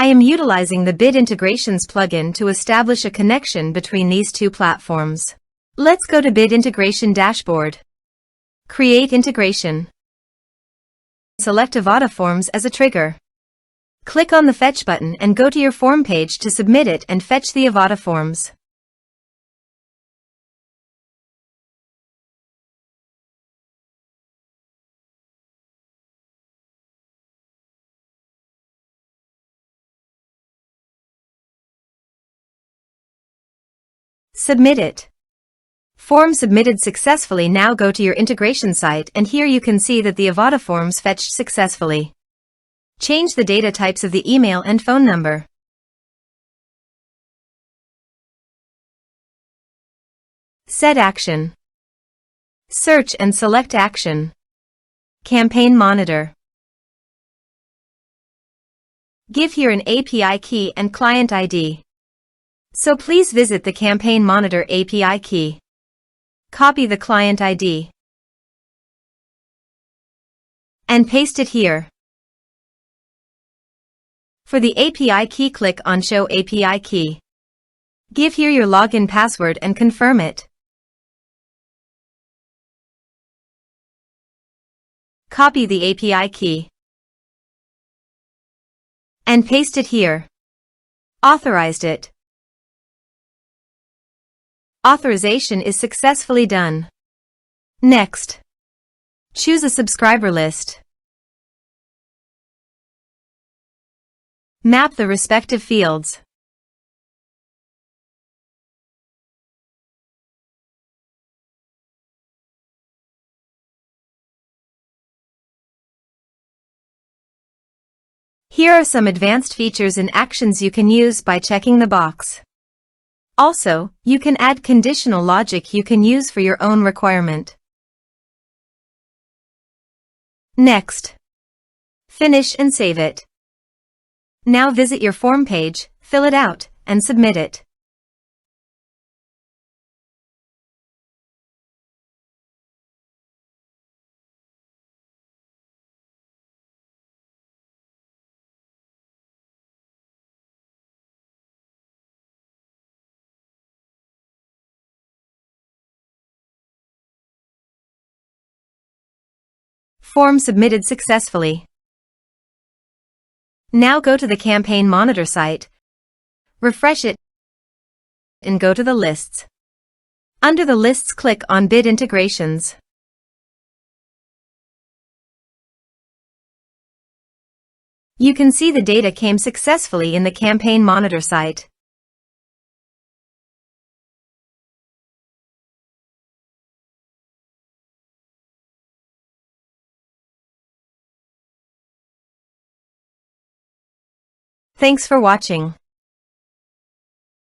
I am utilizing the Bid Integrations plugin to establish a connection between these two platforms. Let's go to Bid Integration Dashboard. Create integration. Select Avada Forms as a trigger. Click on the Fetch button and go to your form page to submit it and fetch the Avada Forms. Submit it. Form submitted successfully. Now go to your integration site and here you can see that the Avada Forms fetched successfully. Change the data types of the email and phone number. Set action. Search and select action. Campaign monitor. Give here an API key and client ID. So please visit the Campaign Monitor API key. Copy the client ID and paste it here. For the API key, click on Show API Key. Give here your login password and confirm it. Copy the API key and paste it here. Authorized it. Authorization is successfully done. Next, choose a subscriber list. Map the respective fields. Here are some advanced features and actions you can use by checking the box. Also, you can add conditional logic you can use for your own requirement. Next, finish and save it. Now visit your form page, fill it out, and submit it. Form submitted successfully. Now go to the Campaign Monitor site, refresh it, and go to the lists. Under the lists, click on Bid Integrations. You can see the data came successfully in the Campaign Monitor site. Thanks for watching.